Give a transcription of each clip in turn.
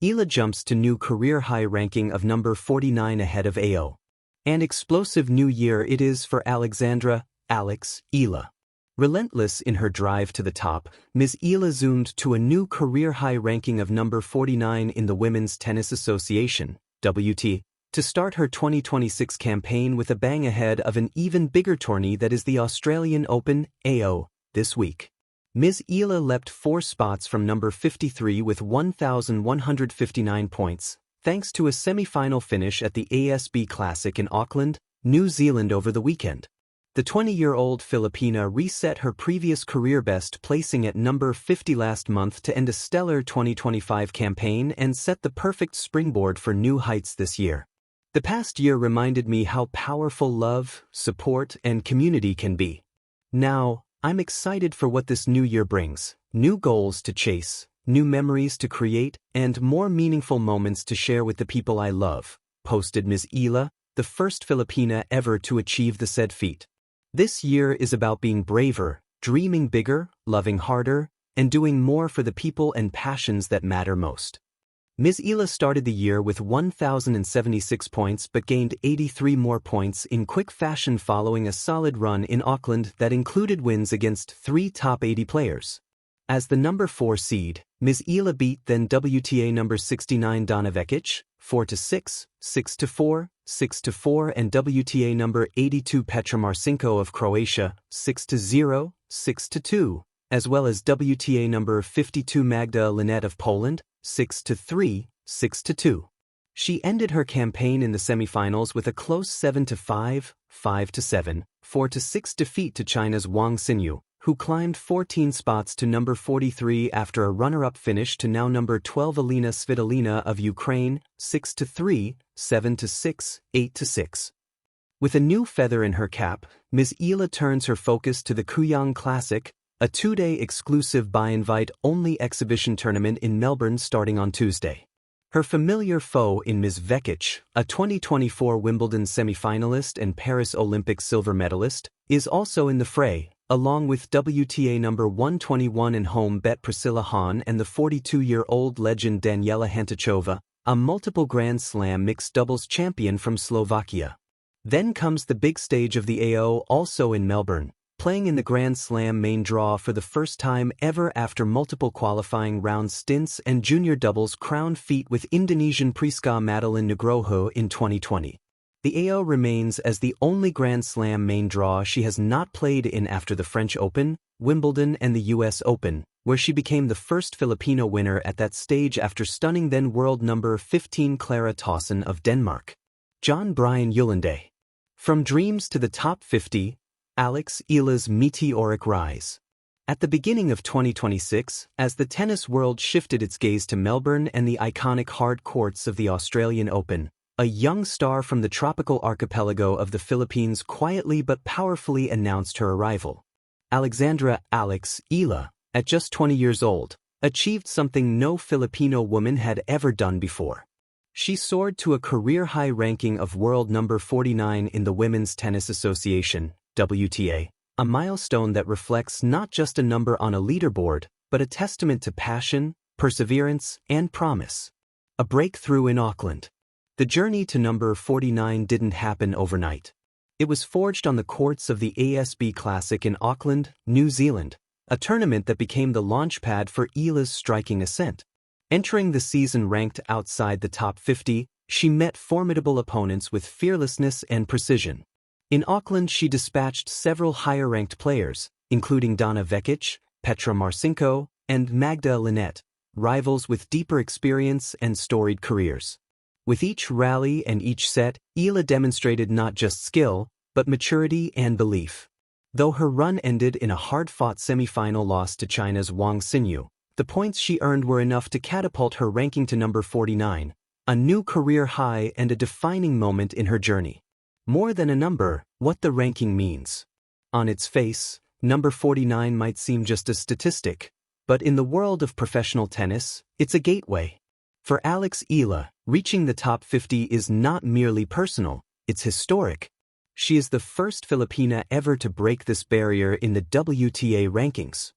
Eala jumps to new career-high ranking of number 49 ahead of Ao. An explosive new year it is for Alexandra Eala. Relentless in her drive to the top, Ms. Eala zoomed to a new career-high ranking of number 49 in the Women's Tennis Association, WTA, to start her 2026 campaign with a bang ahead of an even bigger tourney that is the Australian Open, AO, this week. Ms. Eala leapt 4 spots from number 53 with 1,159 points, thanks to a semi-final finish at the ASB Classic in Auckland, New Zealand over the weekend. The 20-year-old Filipina reset her previous career best placing at number 50 last month to end a stellar 2025 campaign and set the perfect springboard for new heights this year. The past year reminded me how powerful love, support, and community can be. Now, I'm excited for what this new year brings, new goals to chase, new memories to create, and more meaningful moments to share with the people I love, posted Ms. Eala, the first Filipina ever to achieve the said feat. This year is about being braver, dreaming bigger, loving harder, and doing more for the people and passions that matter most. Ms. Eala started the year with 1,076 points but gained 83 more points in quick fashion following a solid run in Auckland that included wins against 3 top 80 players. As the number 4 seed, Ms. Eala beat then WTA number 69 Donna Vekic, 4-6, 6-4, 6-4 and WTA number 82 Petra Marcinko of Croatia, 6-0, 6-2, as well as WTA number 52 Magda Linette of Poland, 6-3, 6-2. She ended her campaign in the semifinals with a close 7-5, 5-7, 4-6 defeat to China's Wang Xinyu, who climbed 14 spots to number 43 after a runner-up finish to now number 12 Elena Svitolina of Ukraine, 6-3, 7-6, 8-6. With a new feather in her cap, Ms. Eala turns her focus to the Kooyong Classic, a 2-day exclusive by-invite-only exhibition tournament in Melbourne starting on Tuesday. Her familiar foe in Ms. Vekic, a 2024 Wimbledon semi-finalist and Paris Olympic silver medalist, is also in the fray, along with WTA number 121 and home bet Priscilla Hahn and the 42-year-old legend Daniela Hantuchova, a multiple Grand Slam mixed doubles champion from Slovakia. Then comes the big stage of the AO, also in Melbourne, playing in the Grand Slam main draw for the first time ever after multiple qualifying round stints and junior doubles crown feat with Indonesian Priska Madeline Nugroho in 2020. The AO remains as the only Grand Slam main draw she has not played in after the French Open, Wimbledon and the US Open, where she became the first Filipino winner at that stage after stunning then world number 15 Clara Tauson of Denmark. John Brian Yulande. From dreams to the top 50, Alex Eala's meteoric rise. At the beginning of 2026, as the tennis world shifted its gaze to Melbourne and the iconic hard courts of the Australian Open, a young star from the tropical archipelago of the Philippines quietly but powerfully announced her arrival. Alexandra Eala, at just 20 years old, achieved something no Filipino woman had ever done before. She soared to a career-high ranking of world number 49 in the Women's Tennis Association, WTA, a milestone that reflects not just a number on a leaderboard, but a testament to passion, perseverance, and promise. A breakthrough in Auckland. The journey to number 49 didn't happen overnight. It was forged on the courts of the ASB Classic in Auckland, New Zealand, a tournament that became the launchpad for Eala's striking ascent. Entering the season ranked outside the top 50, she met formidable opponents with fearlessness and precision. In Auckland, she dispatched several higher-ranked players, including Donna Vekic, Petra Marcinko, and Magda Linette, rivals with deeper experience and storied careers. With each rally and each set, Eala demonstrated not just skill, but maturity and belief. Though her run ended in a hard-fought semi-final loss to China's Wang Xinyu, the points she earned were enough to catapult her ranking to number 49, a new career high and a defining moment in her journey. More than a number, what the ranking means. On its face, number 49 might seem just a statistic, but in the world of professional tennis, it's a gateway. For Alex Eala, reaching the top 50 is not merely personal, it's historic. She is the first Filipina ever to break this barrier in the WTA rankings.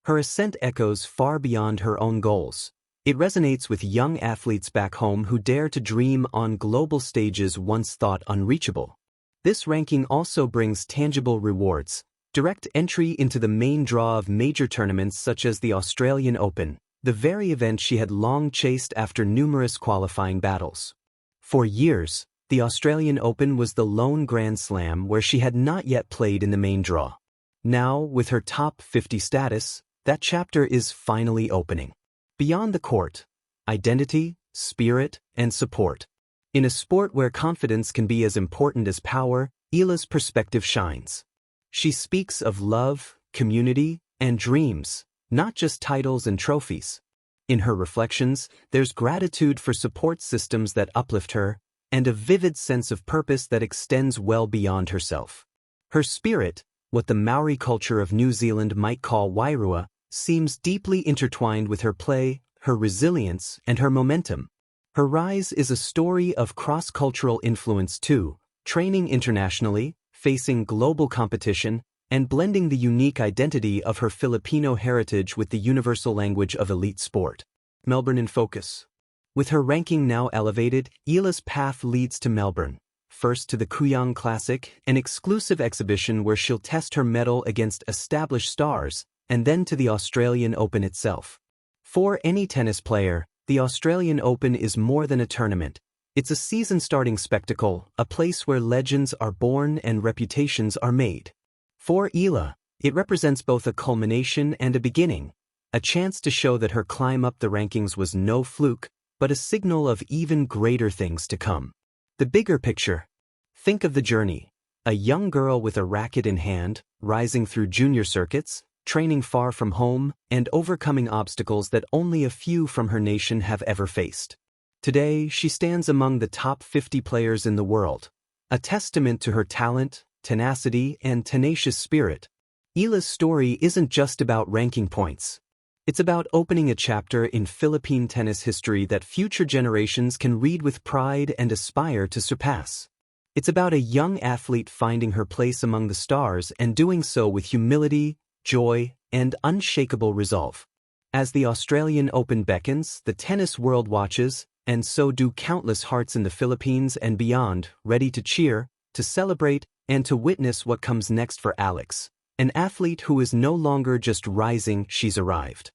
Her ascent echoes far beyond her own goals. It resonates with young athletes back home who dare to dream on global stages once thought unreachable. This ranking also brings tangible rewards, direct entry into the main draw of major tournaments such as the Australian Open, the very event she had long chased after numerous qualifying battles. For years, the Australian Open was the lone Grand Slam where she had not yet played in the main draw. Now, with her top 50 status, that chapter is finally opening. Beyond the court, identity, spirit, and support. In a sport where confidence can be as important as power, Eala's perspective shines. She speaks of love, community, and dreams, not just titles and trophies. In her reflections, there's gratitude for support systems that uplift her, and a vivid sense of purpose that extends well beyond herself. Her spirit, what the Maori culture of New Zealand might call wairua, seems deeply intertwined with her play, her resilience, and her momentum. Her rise is a story of cross-cultural influence too, training internationally, facing global competition, and blending the unique identity of her Filipino heritage with the universal language of elite sport. Melbourne in focus. With her ranking now elevated, Eala's path leads to Melbourne. First to the Kuyang Classic, an exclusive exhibition where she'll test her mettle against established stars, and then to the Australian Open itself. For any tennis player, the Australian Open is more than a tournament. It's a season-starting spectacle, a place where legends are born and reputations are made. For Eala, it represents both a culmination and a beginning, a chance to show that her climb up the rankings was no fluke, but a signal of even greater things to come. The bigger picture. Think of the journey. A young girl with a racket in hand, rising through junior circuits, training far from home, and overcoming obstacles that only a few from her nation have ever faced. Today, she stands among the top 50 players in the world, a testament to her talent, tenacity, and tenacious spirit. Eala's story isn't just about ranking points. It's about opening a chapter in Philippine tennis history that future generations can read with pride and aspire to surpass. It's about a young athlete finding her place among the stars and doing so with humility, joy, and unshakable resolve. As the Australian Open beckons, the tennis world watches, and so do countless hearts in the Philippines and beyond, ready to cheer, to celebrate, and to witness what comes next for Alex, an athlete who is no longer just rising, she's arrived.